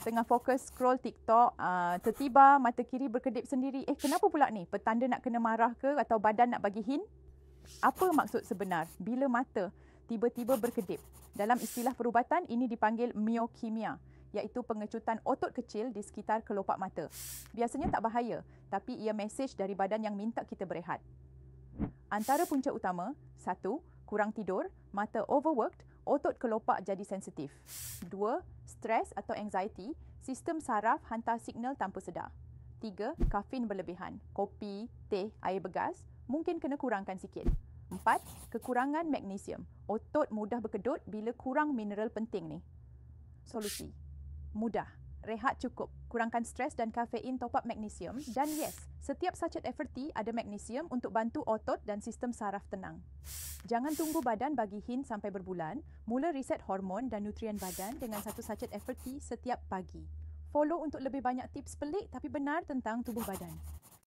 tengah fokus scroll TikTok, tertiba mata kiri berkedip sendiri. Kenapa pula ni? Petanda nak kena marah ke atau badan nak bagi hint? Apa maksud sebenar bila mata tiba-tiba berkedip? Dalam istilah perubatan, ini dipanggil myokimia, iaitu pengecutan otot kecil di sekitar kelopak mata. Biasanya tak bahaya, tapi ia mesej dari badan yang minta kita berehat. Antara punca utama, 1. Kurang tidur, mata overworked, otot kelopak jadi sensitif. 2. Stres atau anxiety, sistem saraf hantar signal tanpa sedar. 3. Kafein berlebihan, kopi, teh, air bergas, mungkin kena kurangkan sikit. 4. Kekurangan magnesium, otot mudah berkedut bila kurang mineral penting ni. Solusi mudah. Rehat cukup, kurangkan stres dan kafein, top up magnesium, dan yes, setiap sachet FRT ada magnesium untuk bantu otot dan sistem saraf tenang. Jangan tunggu badan bagi hint sampai berbulan, mula reset hormon dan nutrien badan dengan 1 sachet FRT setiap pagi. Follow untuk lebih banyak tips pelik tapi benar tentang tubuh badan.